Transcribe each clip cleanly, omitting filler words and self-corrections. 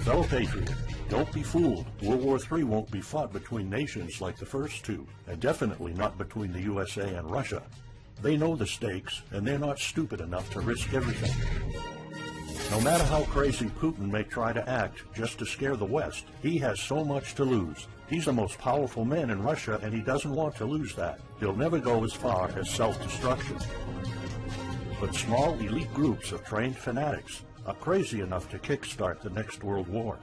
Fellow patriot, don't be fooled. World War III won't be fought between nations like the first two, and definitely not between the USA and Russia. They know the stakes, and they're not stupid enough to risk everything. No matter how crazy Putin may try to act just to scare the West, he has so much to lose. He's the most powerful man in Russia, and he doesn't want to lose that. He'll never go as far as self-destruction. But small elite groups of trained fanatics are crazy enough to kickstart the next world war.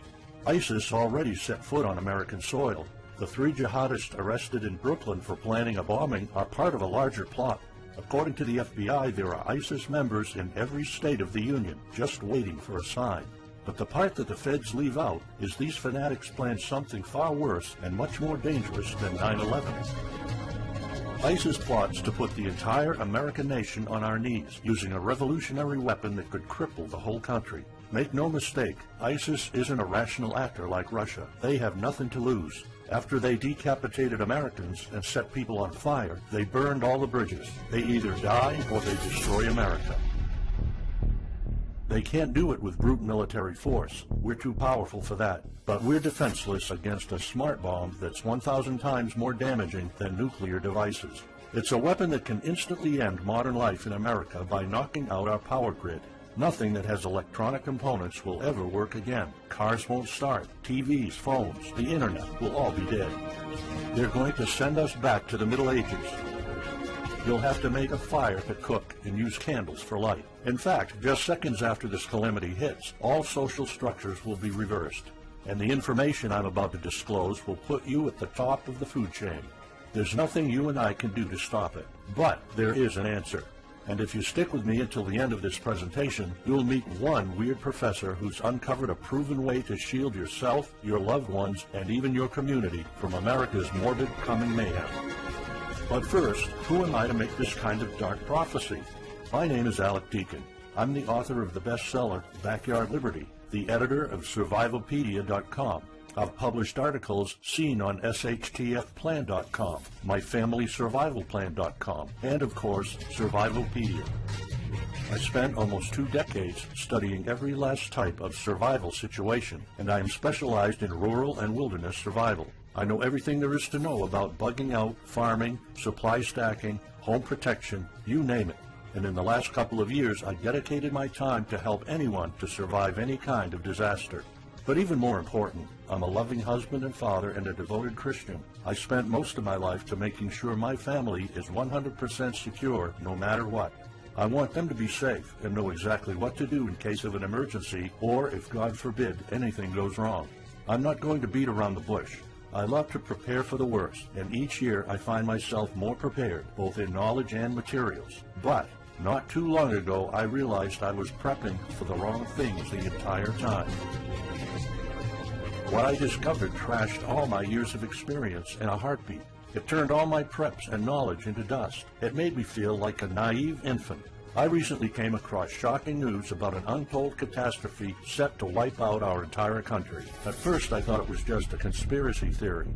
ISIS already set foot on American soil. The 3 jihadists arrested in Brooklyn for planning a bombing are part of a larger plot. According to the FBI, there are ISIS members in every state of the Union, just waiting for a sign. But the part that the feds leave out is these fanatics planned something far worse and much more dangerous than 9/11. ISIS plots to put the entire American nation on our knees, using a revolutionary weapon that could cripple the whole country. Make no mistake, ISIS isn't a rational actor like Russia. They have nothing to lose. After they decapitated Americans and set people on fire, they burned all the bridges. They either die or they destroy America. They can't do it with brute military force. We're too powerful for that. But we're defenseless against a smart bomb that's 1,000 times more damaging than nuclear devices. It's a weapon that can instantly end modern life in America by knocking out our power grid. Nothing that has electronic components will ever work again. Cars won't start. TVs, phones, the internet will all be dead. They're going to send us back to the Middle Ages. You'll have to make a fire to cook and use candles for light. In fact, just seconds after this calamity hits, all social structures will be reversed. And the information I'm about to disclose will put you at the top of the food chain. There's nothing you and I can do to stop it. But there is an answer. And if you stick with me until the end of this presentation, you'll meet one weird professor who's uncovered a proven way to shield yourself, your loved ones, and even your community from America's morbid coming mayhem. But first, who am I to make this kind of dark prophecy? My name is Alec Deacon. I'm the author of the bestseller, Backyard Liberty, the editor of Survivalopedia.com. I've published articles seen on SHTFplan.com, MyFamilySurvivalPlan.com, and of course, Survivalopedia. I spent almost 2 decades studying every last type of survival situation, and I am specialized in rural and wilderness survival. I know everything there is to know about bugging out, farming, supply stacking, home protection, you name it. And in the last couple of years, I dedicated my time to help anyone to survive any kind of disaster. But even more important, I'm a loving husband and father and a devoted Christian. I spent most of my life to making sure my family is 100% secure no matter what. I want them to be safe and know exactly what to do in case of an emergency or, if God forbid, anything goes wrong. I'm not going to beat around the bush. I love to prepare for the worst, and each year I find myself more prepared, both in knowledge and materials. But not too long ago, I realized I was prepping for the wrong things the entire time. What I discovered trashed all my years of experience in a heartbeat. It turned all my preps and knowledge into dust. It made me feel like a naive infant. I recently came across shocking news about an untold catastrophe set to wipe out our entire country. At first, I thought it was just a conspiracy theory.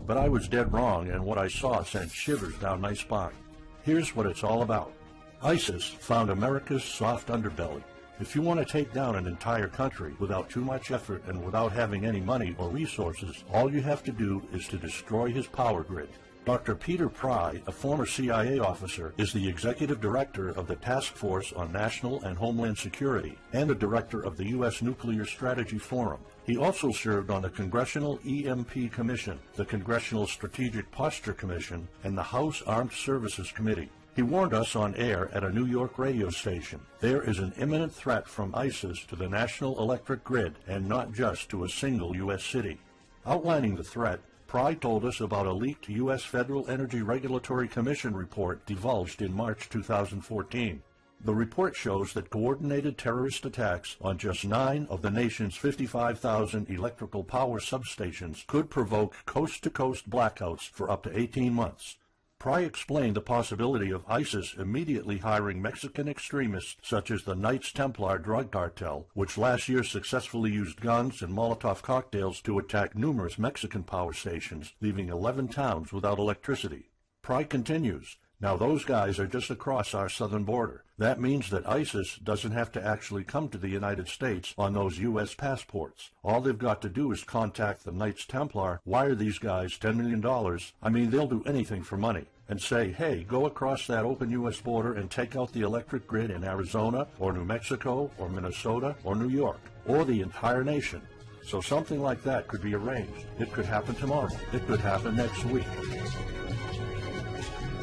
But I was dead wrong, and what I saw sent shivers down my spine. Here's what it's all about. ISIS found America's soft underbelly. If you want to take down an entire country without too much effort and without having any money or resources, all you have to do is to destroy his power grid. Dr. Peter Pry, a former CIA officer, is the executive director of the Task Force on National and Homeland Security and the director of the U.S. Nuclear Strategy Forum. He also served on the Congressional EMP Commission, the Congressional Strategic Posture Commission, and the House Armed Services Committee. He warned us on air at a New York radio station. There is an imminent threat from ISIS to the national electric grid, and not just to a single U.S. city. Outlining the threat, Pry told us about a leaked U.S. Federal Energy Regulatory Commission report divulged in March 2014. The report shows that coordinated terrorist attacks on just 9 of the nation's 55,000 electrical power substations could provoke coast-to-coast blackouts for up to 18 months. Pry explained the possibility of ISIS immediately hiring Mexican extremists such as the Knights Templar drug cartel, which last year successfully used guns and Molotov cocktails to attack numerous Mexican power stations, leaving 11 towns without electricity. Pry continues, Now those guys are just across our southern border. That means that ISIS doesn't have to actually come to the United States on those U.S. passports. All they've got to do is contact the Knights Templar, wire these guys $10 million, I mean they'll do anything for money, and say, hey, go across that open U.S. border and take out the electric grid in Arizona or New Mexico or Minnesota or New York or the entire nation. So something like that could be arranged. It could happen tomorrow. It could happen next week.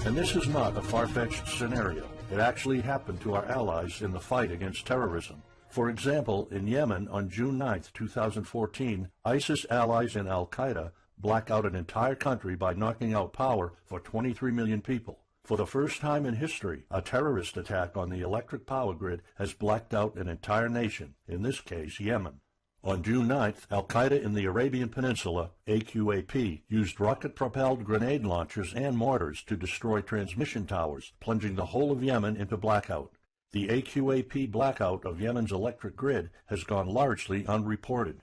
And this is not a far-fetched scenario. It actually happened to our allies in the fight against terrorism. For example, in Yemen on June 9, 2014, ISIS allies in al-Qaeda black out an entire country by knocking out power for 23 million people. For the first time in history, a terrorist attack on the electric power grid has blacked out an entire nation, in this case Yemen. On June 9th, al-Qaeda in the Arabian Peninsula, AQAP, used rocket-propelled grenade launchers and mortars to destroy transmission towers, plunging the whole of Yemen into blackout. The AQAP blackout of Yemen's electric grid has gone largely unreported.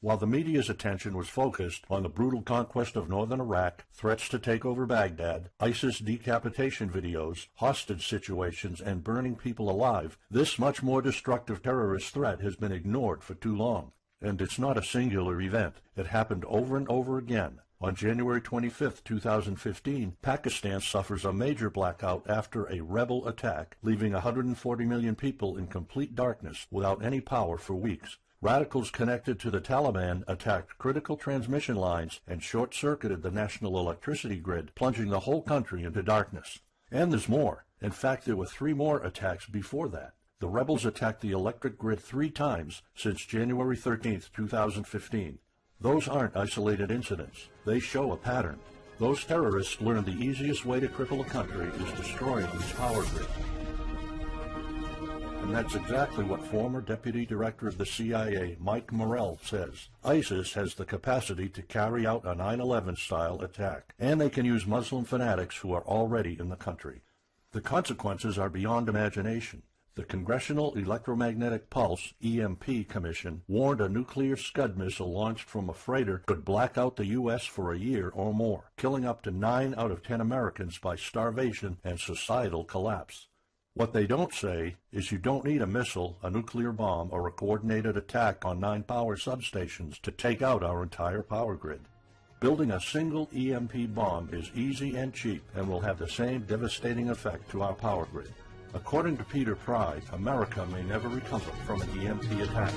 While the media's attention was focused on the brutal conquest of northern Iraq, threats to take over Baghdad, ISIS decapitation videos, hostage situations, and burning people alive, this much more destructive terrorist threat has been ignored for too long. And it's not a singular event. It happened over and over again. On January 25, 2015, Pakistan suffers a major blackout after a rebel attack, leaving 140 million people in complete darkness without any power for weeks. Radicals connected to the Taliban attacked critical transmission lines and short-circuited the national electricity grid, plunging the whole country into darkness. And there's more. In fact, there were 3 more attacks before that. The rebels attacked the electric grid 3 times since January 13, 2015. Those aren't isolated incidents. They show a pattern. Those terrorists learned the easiest way to cripple a country is destroying its power grid. And that's exactly what former Deputy Director of the CIA, Mike Morrell, says. ISIS has the capacity to carry out a 9/11-style attack, and they can use Muslim fanatics who are already in the country. The consequences are beyond imagination. The Congressional Electromagnetic Pulse, EMP, Commission warned a nuclear Scud missile launched from a freighter could black out the U.S. for a year or more, killing up to 9 out of 10 Americans by starvation and societal collapse. What they don't say is you don't need a missile, a nuclear bomb, or a coordinated attack on 9 power substations to take out our entire power grid. Building a single EMP bomb is easy and cheap and will have the same devastating effect to our power grid. According to Peter Pry, America may never recover from an EMP attack.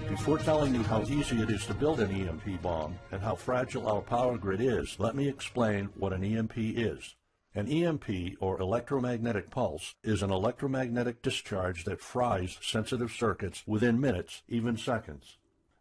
Before telling you how easy it is to build an EMP bomb and how fragile our power grid is, let me explain what an EMP is. An EMP, or electromagnetic pulse, is an electromagnetic discharge that fries sensitive circuits within minutes, even seconds.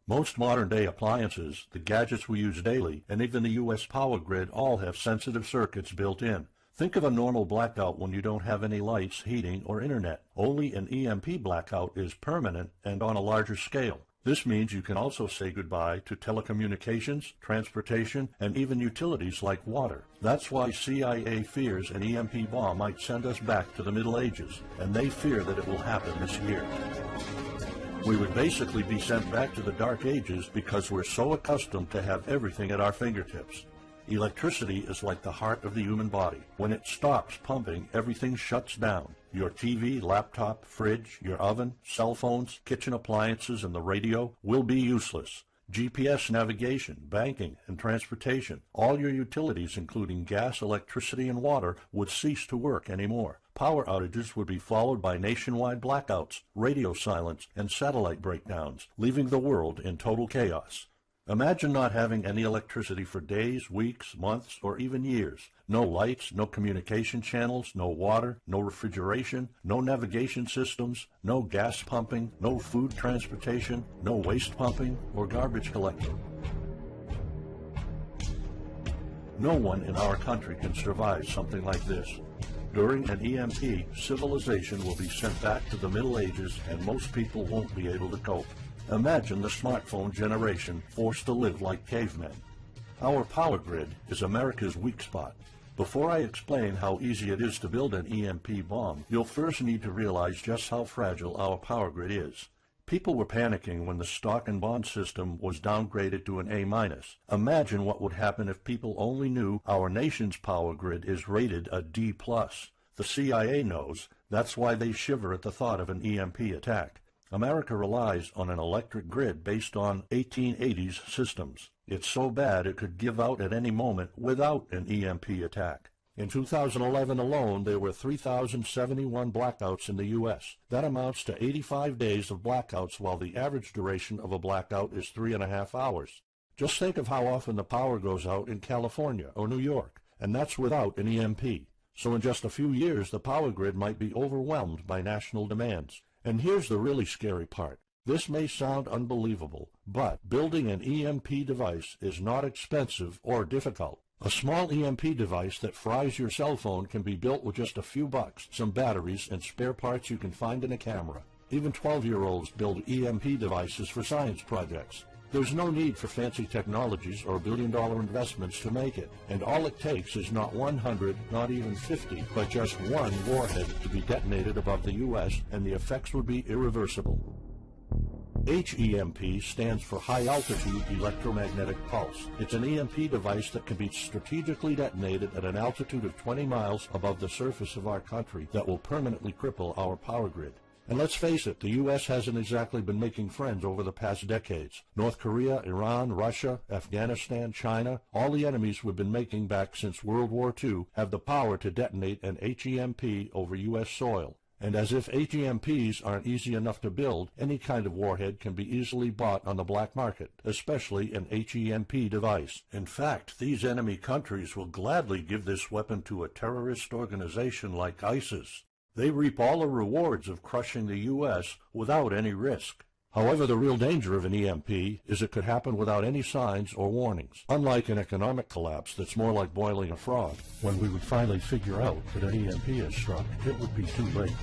Most modern-day appliances, the gadgets we use daily, and even the U.S. power grid all have sensitive circuits built in. Think of a normal blackout when you don't have any lights, heating, or internet. Only an EMP blackout is permanent and on a larger scale. This means you can also say goodbye to telecommunications, transportation, and even utilities like water. That's why CIA fears an EMP bomb might send us back to the Middle Ages, and they fear that it will happen this year. We would basically be sent back to the Dark Ages because we're so accustomed to have everything at our fingertips. Electricity is like the heart of the human body. When it stops pumping, everything shuts down. Your TV, laptop, fridge, your oven, cell phones, kitchen appliances, and the radio will be useless. GPS navigation, banking, and transportation, all your utilities, including gas, electricity, and water, would cease to work anymore. Power outages would be followed by nationwide blackouts, radio silence, and satellite breakdowns, leaving the world in total chaos. Imagine not having any electricity for days, weeks, months, or even years. No lights, no communication channels, no water, no refrigeration, no navigation systems, no gas pumping, no food transportation, no waste pumping, or garbage collecting. No one in our country can survive something like this. During an EMP, civilization will be sent back to the Middle Ages and most people won't be able to cope. Imagine the smartphone generation forced to live like cavemen. Our power grid is America's weak spot. Before I explain how easy it is to build an EMP bomb, you'll first need to realize just how fragile our power grid is. People were panicking when the stock and bond system was downgraded to an A-. Imagine what would happen if people only knew our nation's power grid is rated a D+. The CIA knows. That's why they shiver at the thought of an EMP attack. America relies on an electric grid based on 1880s systems. It's so bad it could give out at any moment without an EMP attack. In 2011 alone, there were 3,071 blackouts in the U.S. That amounts to 85 days of blackouts, while the average duration of a blackout is 3.5 hours. Just think of how often the power goes out in California or New York, and that's without an EMP. So in just a few years, the power grid might be overwhelmed by national demands. And here's the really scary part. This may sound unbelievable, but building an EMP device is not expensive or difficult. A small EMP device that fries your cell phone can be built with just a few bucks, some batteries, and spare parts you can find in a camera. Even 12-year-olds build EMP devices for science projects. There's no need for fancy technologies or billion-dollar investments to make it, and all it takes is not 100, not even 50, but just one warhead to be detonated above the U.S., and the effects would be irreversible. HEMP stands for High Altitude Electromagnetic Pulse. It's an EMP device that can be strategically detonated at an altitude of 20 miles above the surface of our country that will permanently cripple our power grid. And let's face it, the U.S. hasn't exactly been making friends over the past decades. North Korea, Iran, Russia, Afghanistan, China, all the enemies we've been making back since World War II have the power to detonate an HEMP over U.S. soil. And as if HEMPs aren't easy enough to build, any kind of warhead can be easily bought on the black market, especially an HEMP device. In fact, these enemy countries will gladly give this weapon to a terrorist organization like ISIS. They reap all the rewards of crushing the U.S. without any risk. However, the real danger of an EMP is it could happen without any signs or warnings. Unlike an economic collapse that's more like boiling a frog, when we would finally figure out that an EMP has struck, it would be too late.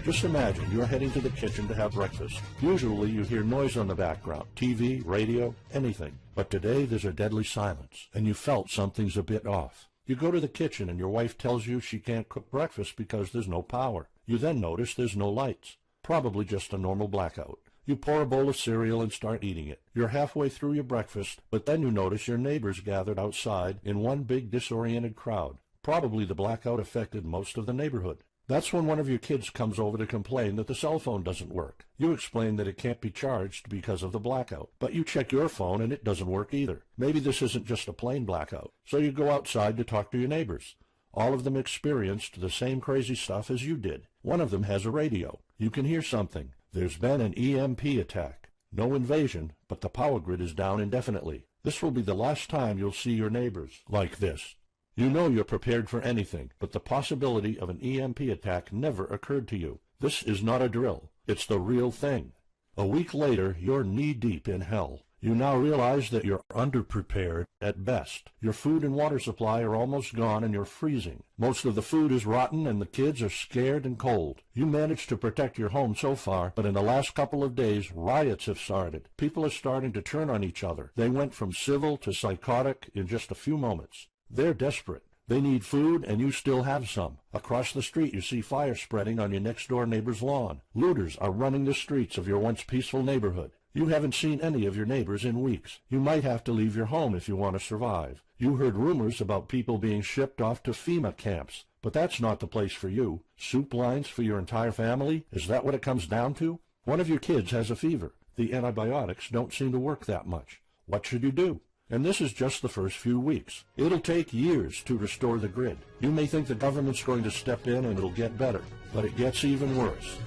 Just imagine you're heading to the kitchen to have breakfast. Usually you hear noise on the background, TV, radio, anything. But today there's a deadly silence, and you felt something's a bit off. You go to the kitchen and your wife tells you she can't cook breakfast because there's no power. You then notice there's no lights. Probably just a normal blackout. You pour a bowl of cereal and start eating it. You're halfway through your breakfast, but then you notice your neighbors gathered outside in one big disoriented crowd. Probably the blackout affected most of the neighborhood. That's when one of your kids comes over to complain that the cell phone doesn't work. You explain that it can't be charged because of the blackout, but you check your phone and it doesn't work either. Maybe this isn't just a plain blackout, so you go outside to talk to your neighbors. All of them experienced the same crazy stuff as you did. One of them has a radio. You can hear something. There's been an EMP attack. No invasion, but the power grid is down indefinitely. This will be the last time you'll see your neighbors like this. You know you're prepared for anything, but the possibility of an EMP attack never occurred to you. This is not a drill. It's the real thing. A week later, you're knee-deep in hell. You now realize that you're underprepared at best. Your food and water supply are almost gone and you're freezing. Most of the food is rotten and the kids are scared and cold. You managed to protect your home so far, but in the last couple of days, riots have started. People are starting to turn on each other. They went from civil to psychotic in just a few moments. They're desperate. They need food, and you still have some. Across the street, you see fire spreading on your next-door neighbor's lawn. Looters are running the streets of your once peaceful neighborhood. You haven't seen any of your neighbors in weeks. You might have to leave your home if you want to survive. You heard rumors about people being shipped off to FEMA camps, but that's not the place for you. Soup lines for your entire family? Is that what it comes down to? One of your kids has a fever. The antibiotics don't seem to work that much. What should you do? And this is just the first few weeks. It'll take years to restore the grid. You may think the government's going to step in and it'll get better, but it gets even worse.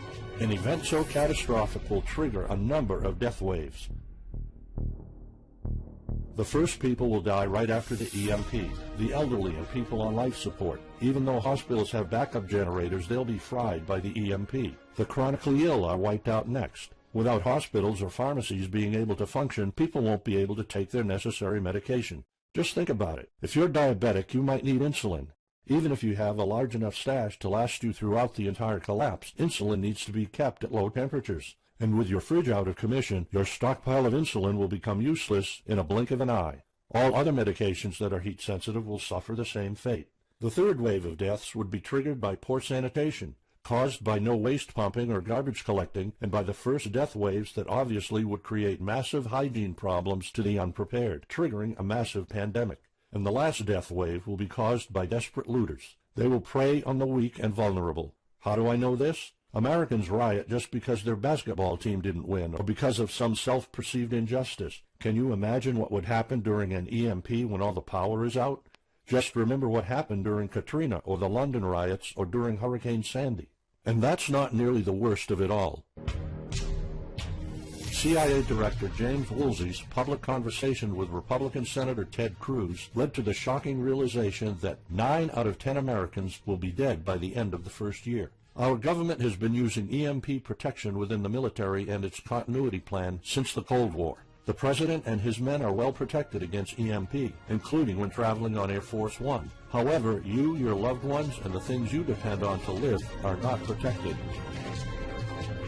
An event so catastrophic will trigger a number of death waves. The first people will die right after the EMP, the elderly and people on life support. Even though hospitals have backup generators, they'll be fried by the EMP. The chronically ill are wiped out next. Without hospitals or pharmacies being able to function, people won't be able to take their necessary medication. Just think about it. If you're diabetic, you might need insulin. Even if you have a large enough stash to last you throughout the entire collapse, insulin needs to be kept at low temperatures. And with your fridge out of commission, your stockpile of insulin will become useless in a blink of an eye. All other medications that are heat sensitive will suffer the same fate. The third wave of deaths would be triggered by poor sanitation. caused by no waste pumping or garbage collecting, and by the first death waves that obviously would create massive hygiene problems to the unprepared, triggering a massive pandemic. And the last death wave will be caused by desperate looters. They will prey on the weak and vulnerable. How do I know this? Americans riot just because their basketball team didn't win or because of some self-perceived injustice. Can you imagine what would happen during an EMP when all the power is out? Just remember what happened during Katrina or the London riots or during Hurricane Sandy. And that's not nearly the worst of it all. CIA Director James Woolsey's public conversation with Republican Senator Ted Cruz led to the shocking realization that 9 out of 10 Americans will be dead by the end of the first year. Our government has been using EMP protection within the military and its continuity plan since the Cold War. The President and his men are well protected against EMP, including when traveling on Air Force One. However, you, your loved ones, and the things you depend on to live are not protected.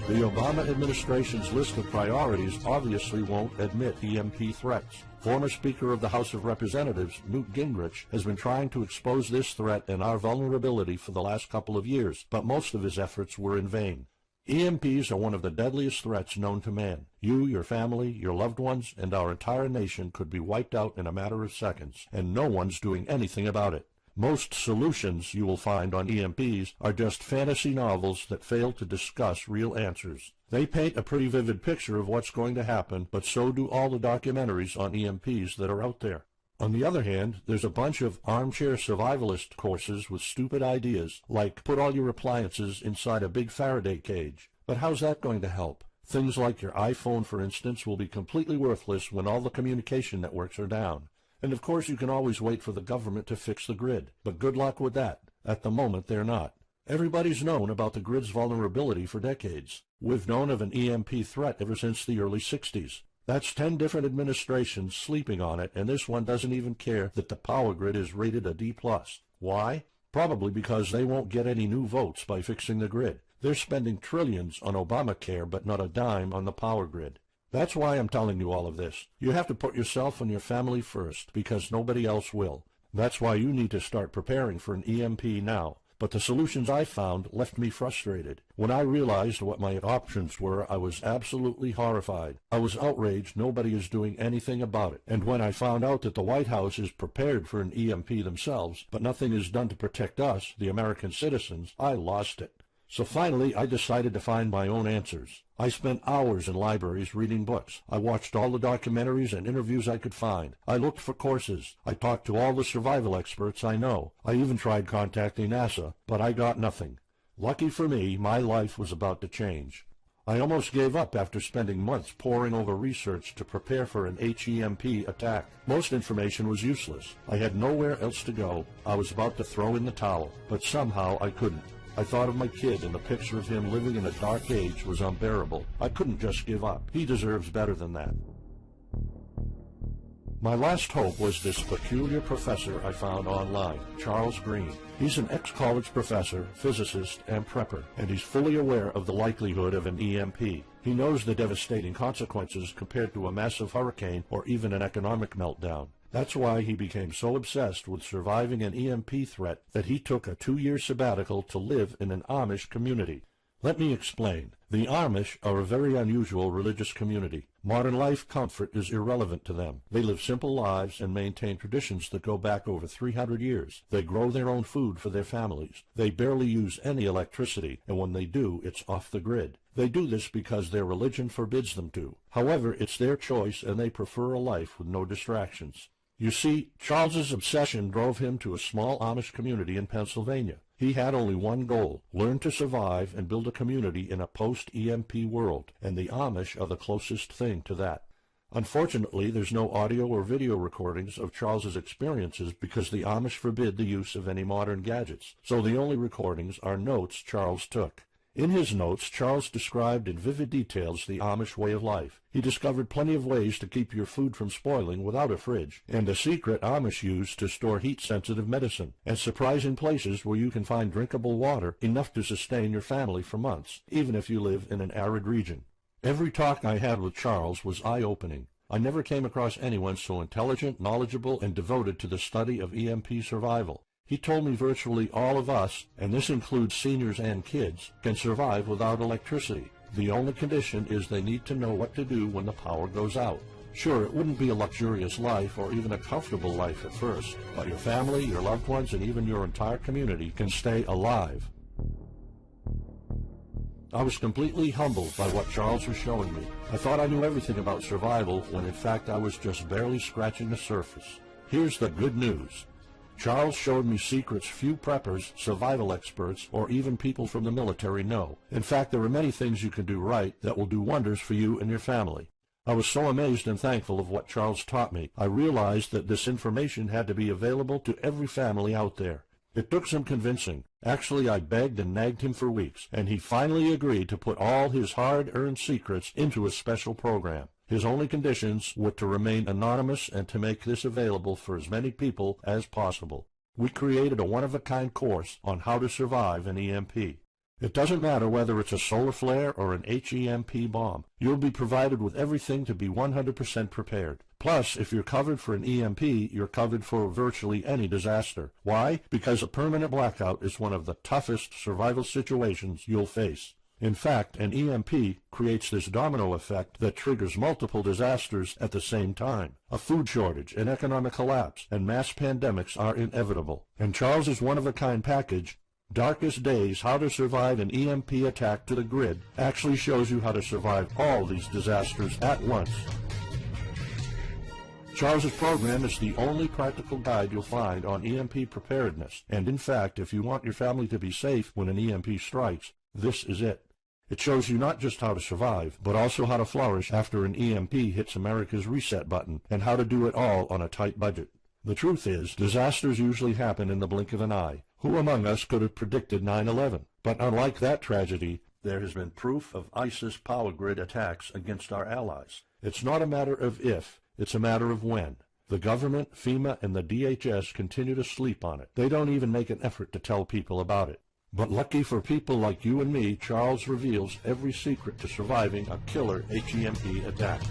The Obama administration's list of priorities obviously won't admit EMP threats. Former Speaker of the House of Representatives, Newt Gingrich, has been trying to expose this threat and our vulnerability for the last couple of years, but most of his efforts were in vain. EMPs are one of the deadliest threats known to man. You, your family, your loved ones, and our entire nation could be wiped out in a matter of seconds, and no one's doing anything about it. Most solutions you will find on EMPs are just fantasy novels that fail to discuss real answers. They paint a pretty vivid picture of what's going to happen, but so do all the documentaries on EMPs that are out there. On the other hand, there's a bunch of armchair survivalist courses with stupid ideas, like put all your appliances inside a big Faraday cage. But how's that going to help? Things like your iPhone, for instance, will be completely worthless when all the communication networks are down. And of course you can always wait for the government to fix the grid, but good luck with that. At the moment they're not. Everybody's known about the grid's vulnerability for decades. We've known of an EMP threat ever since the early 60s. That's 10 different administrations sleeping on it, and this one doesn't even care that the power grid is rated a D+. Why? Probably because they won't get any new votes by fixing the grid. They're spending trillions on Obamacare, but not a dime on the power grid. That's why I'm telling you all of this. You have to put yourself and your family first, because nobody else will. That's why you need to start preparing for an EMP now. But the solutions I found left me frustrated. When I realized what my options were, I was absolutely horrified. I was outraged nobody is doing anything about it. And when I found out that the White House is prepared for an EMP themselves, but nothing is done to protect us, the American citizens, I lost it. So finally, I decided to find my own answers. I spent hours in libraries reading books. I watched all the documentaries and interviews I could find. I looked for courses. I talked to all the survival experts I know. I even tried contacting NASA, but I got nothing. Lucky for me, my life was about to change. I almost gave up after spending months poring over research to prepare for an HEMP attack. Most information was useless. I had nowhere else to go. I was about to throw in the towel, but somehow I couldn't. I thought of my kid, and the picture of him living in a dark age was unbearable. I couldn't just give up. He deserves better than that. My last hope was this peculiar professor I found online, Charles Green. He's an ex-college professor, physicist, and prepper, and he's fully aware of the likelihood of an EMP. He knows the devastating consequences compared to a massive hurricane or even an economic meltdown. That's why he became so obsessed with surviving an EMP threat that he took a 2-year sabbatical to live in an Amish community. Let me explain. The Amish are a very unusual religious community. Modern life comfort is irrelevant to them. They live simple lives and maintain traditions that go back over 300 years. They grow their own food for their families. They barely use any electricity, and when they do, it's off the grid. They do this because their religion forbids them to. However, it's their choice, and they prefer a life with no distractions. You see, Charles's obsession drove him to a small Amish community in Pennsylvania. He had only one goal: learn to survive and build a community in a post-EMP world, and the Amish are the closest thing to that. Unfortunately, there's no audio or video recordings of Charles's experiences because the Amish forbid the use of any modern gadgets, so the only recordings are notes Charles took. In his notes, Charles described in vivid details the Amish way of life. He discovered plenty of ways to keep your food from spoiling without a fridge, and a secret Amish use to store heat-sensitive medicine, and surprising places where you can find drinkable water enough to sustain your family for months, even if you live in an arid region. Every talk I had with Charles was eye-opening. I never came across anyone so intelligent, knowledgeable, and devoted to the study of EMP survival. He told me virtually all of us, and this includes seniors and kids, can survive without electricity. The only condition is they need to know what to do when the power goes out. Sure, it wouldn't be a luxurious life or even a comfortable life at first, but your family, your loved ones, and even your entire community can stay alive. I was completely humbled by what Charles was showing me. I thought I knew everything about survival when in fact I was just barely scratching the surface. Here's the good news. Charles showed me secrets few preppers, survival experts, or even people from the military know. In fact, there are many things you can do right that will do wonders for you and your family. I was so amazed and thankful of what Charles taught me. I realized that this information had to be available to every family out there. It took some convincing. Actually, I begged and nagged him for weeks, and he finally agreed to put all his hard-earned secrets into a special program. His only conditions were to remain anonymous and to make this available for as many people as possible. We created a one-of-a-kind course on how to survive an EMP. It doesn't matter whether it's a solar flare or an HEMP bomb. You'll be provided with everything to be 100% prepared. Plus, if you're covered for an EMP, you're covered for virtually any disaster. Why? Because a permanent blackout is one of the toughest survival situations you'll face. In fact, an EMP creates this domino effect that triggers multiple disasters at the same time. A food shortage, an economic collapse, and mass pandemics are inevitable. And Charles's one-of-a-kind package, Darkest Days, How to Survive an EMP Attack to the Grid, actually shows you how to survive all these disasters at once. Charles's program is the only practical guide you'll find on EMP preparedness, and in fact, if you want your family to be safe when an EMP strikes, this is it. It shows you not just how to survive, but also how to flourish after an EMP hits America's reset button, and how to do it all on a tight budget. The truth is, disasters usually happen in the blink of an eye. Who among us could have predicted 9/11? But unlike that tragedy, there has been proof of ISIS power grid attacks against our allies. It's not a matter of if, it's a matter of when. The government, FEMA, and the DHS continue to sleep on it. They don't even make an effort to tell people about it. But lucky for people like you and me, Charles reveals every secret to surviving a killer HEMP attack.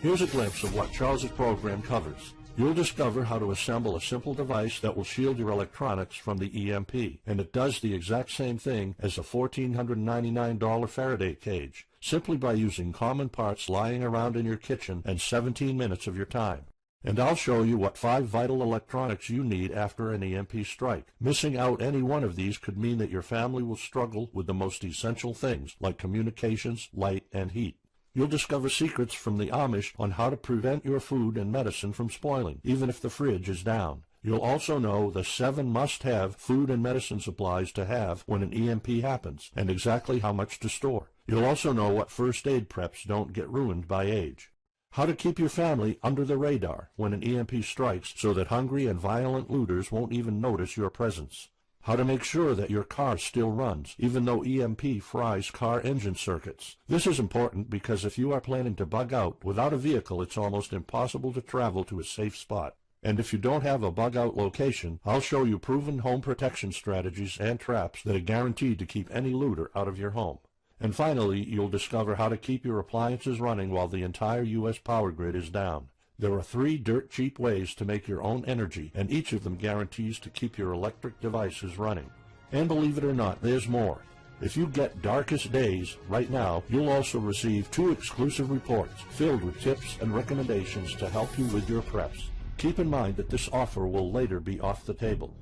Here's a glimpse of what Charles's program covers. You'll discover how to assemble a simple device that will shield your electronics from the EMP, and it does the exact same thing as a $1,499 Faraday cage, simply by using common parts lying around in your kitchen and 17 minutes of your time. And I'll show you what 5 vital electronics you need after an EMP strike. Missing out any one of these could mean that your family will struggle with the most essential things, like communications, light, and heat. You'll discover secrets from the Amish on how to prevent your food and medicine from spoiling, even if the fridge is down. You'll also know the 7 must-have food and medicine supplies to have when an EMP happens, and exactly how much to store. You'll also know what first aid preps don't get ruined by age. How to keep your family under the radar when an EMP strikes so that hungry and violent looters won't even notice your presence. How to make sure that your car still runs, even though EMP fries car engine circuits. This is important because if you are planning to bug out, without a vehicle it's almost impossible to travel to a safe spot. And if you don't have a bug-out location, I'll show you proven home protection strategies and traps that are guaranteed to keep any looter out of your home. And finally, you'll discover how to keep your appliances running while the entire U.S. power grid is down. There are 3 dirt-cheap ways to make your own energy, and each of them guarantees to keep your electric devices running. And believe it or not, there's more. If you get Darkest Days right now, you'll also receive 2 exclusive reports filled with tips and recommendations to help you with your preps. Keep in mind that this offer will later be off the table.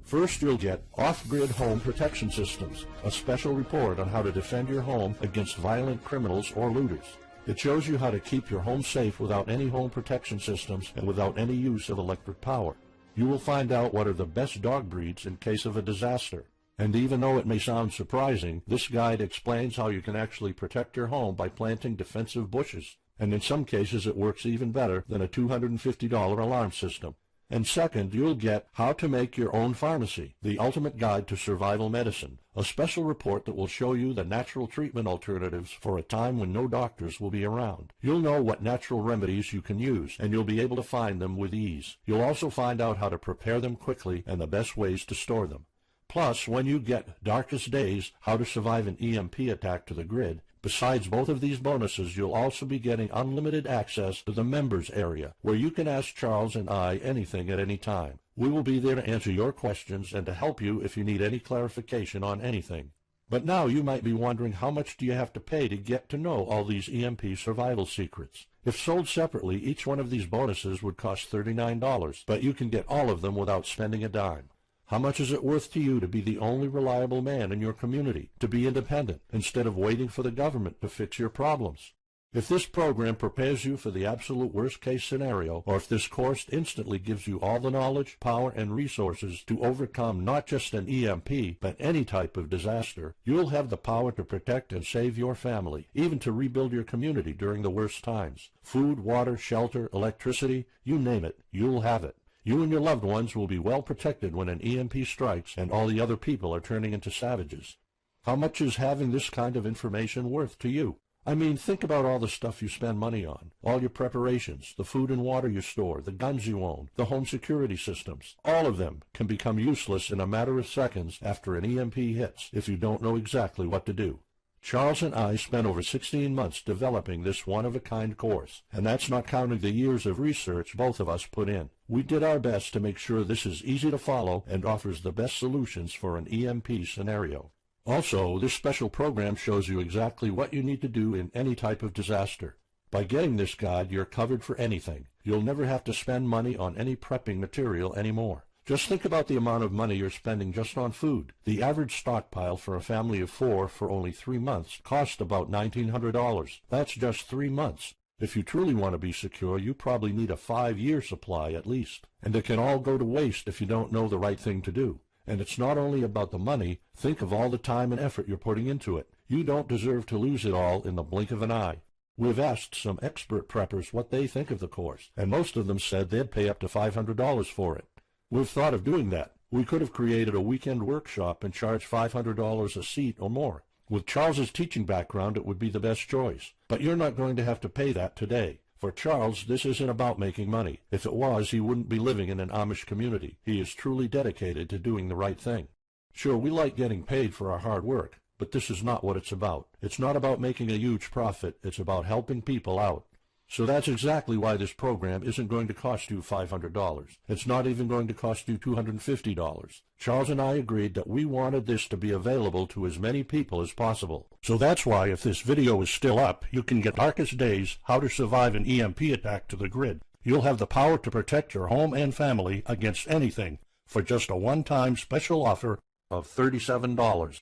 First, you'll get Off-Grid Home Protection Systems, a special report on how to defend your home against violent criminals or looters. It shows you how to keep your home safe without any home protection systems and without any use of electric power. You will find out what are the best dog breeds in case of a disaster. And even though it may sound surprising, this guide explains how you can actually protect your home by planting defensive bushes. And in some cases it works even better than a $250 alarm system. And second, you'll get How to Make Your Own Pharmacy, the ultimate guide to survival medicine, a special report that will show you the natural treatment alternatives for a time when no doctors will be around. You'll know what natural remedies you can use, and you'll be able to find them with ease. You'll also find out how to prepare them quickly and the best ways to store them. Plus, when you get Darkest Days, How to Survive an EMP Attack to the Grid, Besides both of these bonuses, you'll also be getting unlimited access to the members area, where you can ask Charles and I anything at any time. We will be there to answer your questions and to help you if you need any clarification on anything. But now you might be wondering, how much do you have to pay to get to know all these EMP survival secrets? If sold separately, each one of these bonuses would cost $39, but you can get all of them without spending a dime. How much is it worth to you to be the only reliable man in your community, to be independent, instead of waiting for the government to fix your problems? If this program prepares you for the absolute worst-case scenario, or if this course instantly gives you all the knowledge, power, and resources to overcome not just an EMP, but any type of disaster, you'll have the power to protect and save your family, even to rebuild your community during the worst times. Food, water, shelter, electricity, you name it, you'll have it. You and your loved ones will be well protected when an EMP strikes and all the other people are turning into savages. How much is having this kind of information worth to you? I mean, think about all the stuff you spend money on, all your preparations, the food and water you store, the guns you own, the home security systems. All of them can become useless in a matter of seconds after an EMP hits if you don't know exactly what to do. Charles and I spent over 16 months developing this one-of-a-kind course, and that's not counting the years of research both of us put in. We did our best to make sure this is easy to follow and offers the best solutions for an EMP scenario. Also, this special program shows you exactly what you need to do in any type of disaster. By getting this guide, you're covered for anything. You'll never have to spend money on any prepping material anymore. Just think about the amount of money you're spending just on food. The average stockpile for a family of 4 for only 3 months costs about $1,900. That's just 3 months. If you truly want to be secure, you probably need a 5-year supply at least. And it can all go to waste if you don't know the right thing to do. And it's not only about the money. Think of all the time and effort you're putting into it. You don't deserve to lose it all in the blink of an eye. We've asked some expert preppers what they think of the course, and most of them said they'd pay up to $500 for it. We've thought of doing that. We could have created a weekend workshop and charged $500 a seat or more. With Charles's teaching background, it would be the best choice. But you're not going to have to pay that today. For Charles, this isn't about making money. If it was, he wouldn't be living in an Amish community. He is truly dedicated to doing the right thing. Sure, we like getting paid for our hard work, but this is not what it's about. It's not about making a huge profit. It's about helping people out. So that's exactly why this program isn't going to cost you $500. It's not even going to cost you $250. Charles and I agreed that we wanted this to be available to as many people as possible. So that's why, if this video is still up, you can get Darkest Days, How to Survive an EMP Attack to the grid. You'll have the power to protect your home and family against anything for just a one-time special offer of $37.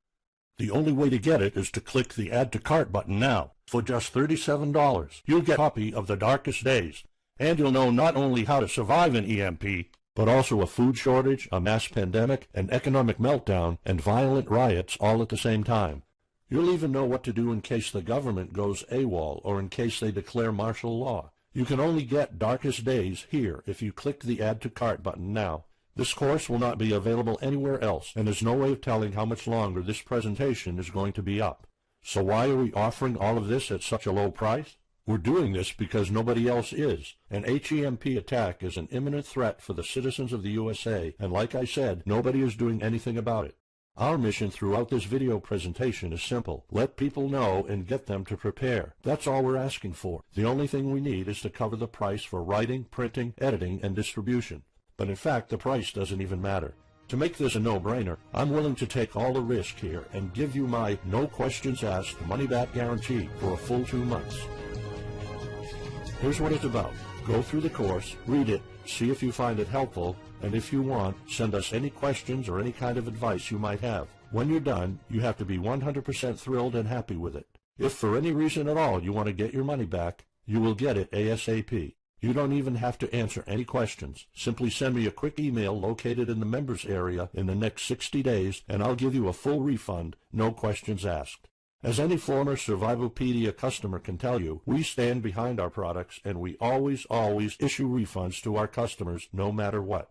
The only way to get it is to click the Add to Cart button now. For just $37, you'll get a copy of The Darkest Days, and you'll know not only how to survive an EMP, but also a food shortage, a mass pandemic, an economic meltdown, and violent riots all at the same time. You'll even know what to do in case the government goes AWOL or in case they declare martial law. You can only get Darkest Days here if you click the Add to Cart button now. This course will not be available anywhere else, and there's no way of telling how much longer this presentation is going to be up. So why are we offering all of this at such a low price? We're doing this because nobody else is. An HEMP attack is an imminent threat for the citizens of the USA, and like I said, nobody is doing anything about it. Our mission throughout this video presentation is simple. Let people know and get them to prepare. That's all we're asking for. The only thing we need is to cover the price for writing, printing, editing, and distribution. But in fact, the price doesn't even matter. To make this a no-brainer, I'm willing to take all the risk here and give you my no questions asked money-back guarantee for a full 2 months. Here's what it's about. Go through the course, read it, see if you find it helpful, and if you want, send us any questions or any kind of advice you might have. When you're done, you have to be 100% thrilled and happy with it. If for any reason at all you want to get your money back, you will get it ASAP. You don't even have to answer any questions. Simply send me a quick email located in the members area in the next 60 days, and I'll give you a full refund, no questions asked. As any former Survivalpedia customer can tell you, we stand behind our products, and we always issue refunds to our customers no matter what.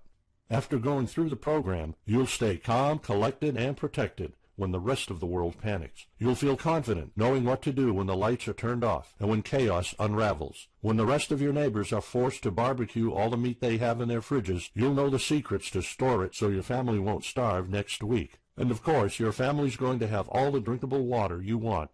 After going through the program, you'll stay calm, collected, and protected when the rest of the world panics. You'll feel confident knowing what to do when the lights are turned off and when chaos unravels. When the rest of your neighbors are forced to barbecue all the meat they have in their fridges, you'll know the secrets to store it so your family won't starve next week. And of course, your family's going to have all the drinkable water you want.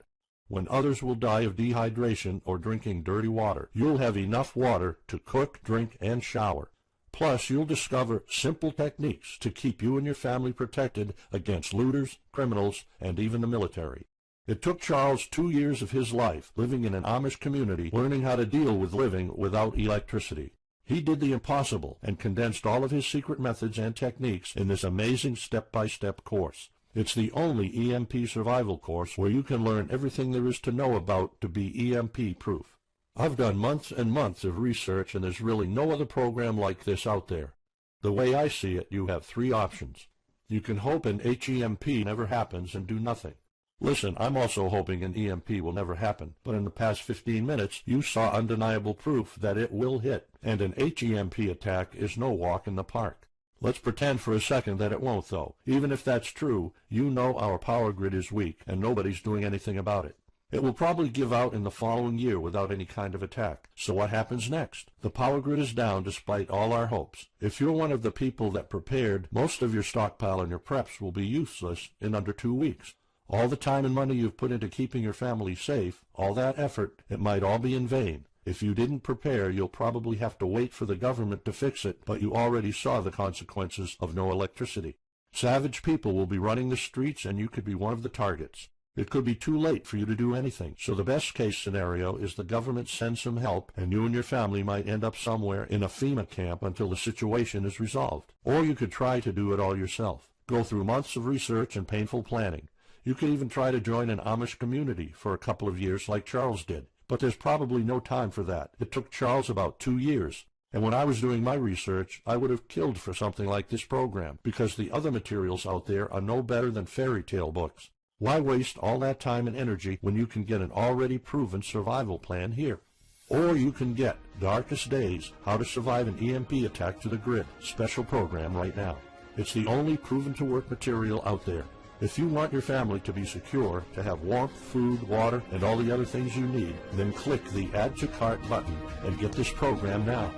When others will die of dehydration or drinking dirty water, you'll have enough water to cook, drink, and shower. Plus, you'll discover simple techniques to keep you and your family protected against looters, criminals, and even the military. It took Charles 2 years of his life living in an Amish community learning how to deal with living without electricity. He did the impossible and condensed all of his secret methods and techniques in this amazing step-by-step course. It's the only EMP survival course where you can learn everything there is to know about to be EMP-proof. I've done months and months of research, and there's really no other program like this out there. The way I see it, you have 3 options. You can hope an HEMP never happens and do nothing. Listen, I'm also hoping an EMP will never happen, but in the past 15 minutes, you saw undeniable proof that it will hit, and an HEMP attack is no walk in the park. Let's pretend for a second that it won't, though. Even if that's true, you know our power grid is weak, and nobody's doing anything about it. It will probably give out in the following year without any kind of attack. So what happens next? The power grid is down despite all our hopes. If you're one of the people that prepared, most of your stockpile and your preps will be useless in under 2 weeks. All the time and money you've put into keeping your family safe, all that effort, it might all be in vain. If you didn't prepare, you'll probably have to wait for the government to fix it, but you already saw the consequences of no electricity. Savage people will be running the streets, and you could be one of the targets. It could be too late for you to do anything, so the best case scenario is the government sends some help, and you and your family might end up somewhere in a FEMA camp until the situation is resolved. Or you could try to do it all yourself. Go through months of research and painful planning. You could even try to join an Amish community for a couple of years like Charles did. But there's probably no time for that. It took Charles about 2 years. And when I was doing my research, I would have killed for something like this program, because the other materials out there are no better than fairy tale books. Why waste all that time and energy when you can get an already proven survival plan here? Or you can get Darkest Days, How to Survive an EMP Attack to the Grid, special program right now. It's the only proven-to-work material out there. If you want your family to be secure, to have warmth, food, water, and all the other things you need, then click the Add to Cart button and get this program now.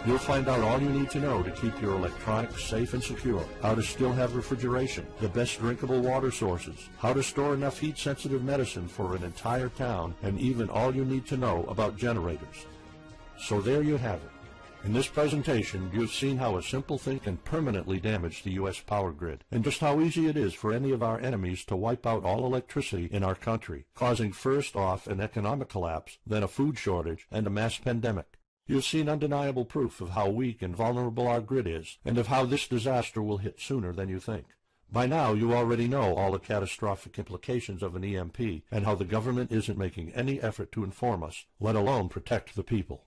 You'll find out all you need to know to keep your electronics safe and secure, how to still have refrigeration, the best drinkable water sources, how to store enough heat-sensitive medicine for an entire town, and even all you need to know about generators. So there you have it. In this presentation, you've seen how a simple thing can permanently damage the U.S. power grid, and just how easy it is for any of our enemies to wipe out all electricity in our country, causing first off an economic collapse, then a food shortage, and a mass pandemic. You've seen undeniable proof of how weak and vulnerable our grid is, and of how this disaster will hit sooner than you think. By now, you already know all the catastrophic implications of an EMP, and how the government isn't making any effort to inform us, let alone protect the people.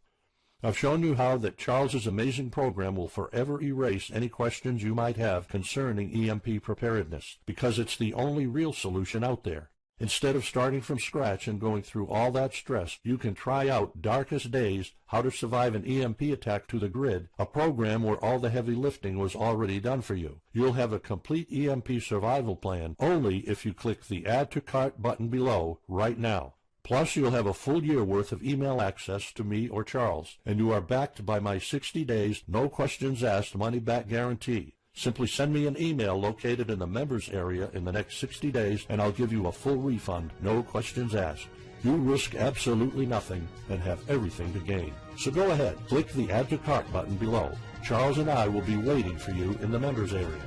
I've shown you how that Charles's amazing program will forever erase any questions you might have concerning EMP preparedness, because it's the only real solution out there. Instead of starting from scratch and going through all that stress, you can try out Darkest Days, How to Survive an EMP Attack to the Grid, a program where all the heavy lifting was already done for you. You'll have a complete EMP survival plan only if you click the Add to Cart button below right now. Plus, you'll have a full year worth of email access to me or Charles, and you are backed by my 60 days, no questions asked money-back guarantee. Simply send me an email located in the members area in the next 60 days, and I'll give you a full refund, no questions asked. You risk absolutely nothing and have everything to gain. So go ahead, click the Add to Cart button below. Charles and I will be waiting for you in the members area.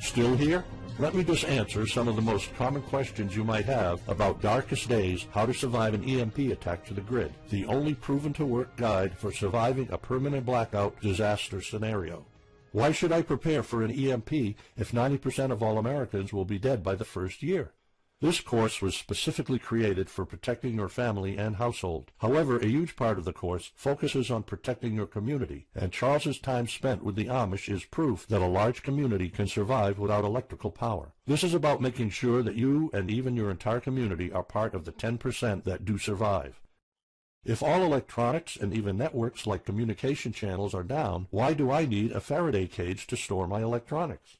Still here? Let me just answer some of the most common questions you might have about Darkest Days, How to Survive an EMP Attack to the Grid, the only proven-to-work guide for surviving a permanent blackout disaster scenario. Why should I prepare for an EMP if 90% of all Americans will be dead by the first year? This course was specifically created for protecting your family and household. However, a huge part of the course focuses on protecting your community, and Charles's time spent with the Amish is proof that a large community can survive without electrical power. This is about making sure that you and even your entire community are part of the 10% that do survive. If all electronics and even networks like communication channels are down, why do I need a Faraday cage to store my electronics?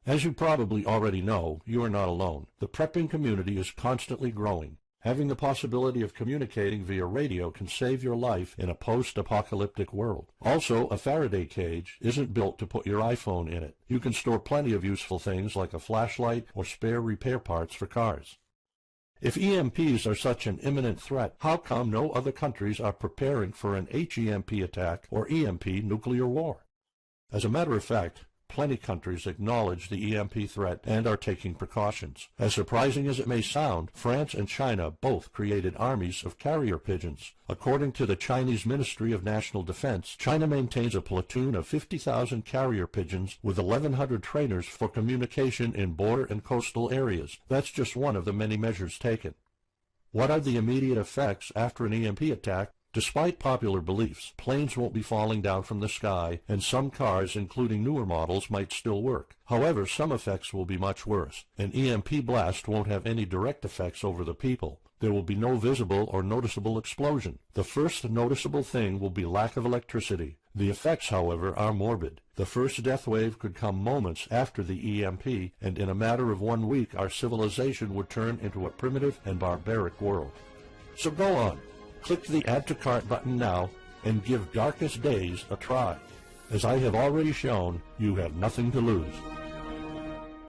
As you probably already know, you are not alone. The prepping community is constantly growing. Having the possibility of communicating via radio can save your life in a post-apocalyptic world. Also, a Faraday cage isn't built to put your iPhone in it. You can store plenty of useful things like a flashlight or spare repair parts for cars. If EMPs are such an imminent threat, how come no other countries are preparing for an HEMP attack or EMP nuclear war? As a matter of fact, plenty countries acknowledge the EMP threat and are taking precautions. As surprising as it may sound, France and China both created armies of carrier pigeons. According to the Chinese Ministry of National Defense, China maintains a platoon of 50,000 carrier pigeons with 1,100 trainers for communication in border and coastal areas. That's just one of the many measures taken. What are the immediate effects after an EMP attack? Despite popular beliefs, planes won't be falling down from the sky, and some cars, including newer models, might still work. However, some effects will be much worse. An EMP blast won't have any direct effects over the people. There will be no visible or noticeable explosion. The first noticeable thing will be lack of electricity. The effects, however, are morbid. The first death wave could come moments after the EMP, and in a matter of 1 week, our civilization would turn into a primitive and barbaric world. So go on. Click the Add to Cart button now and give Darkest Days a try. As I have already shown, you have nothing to lose.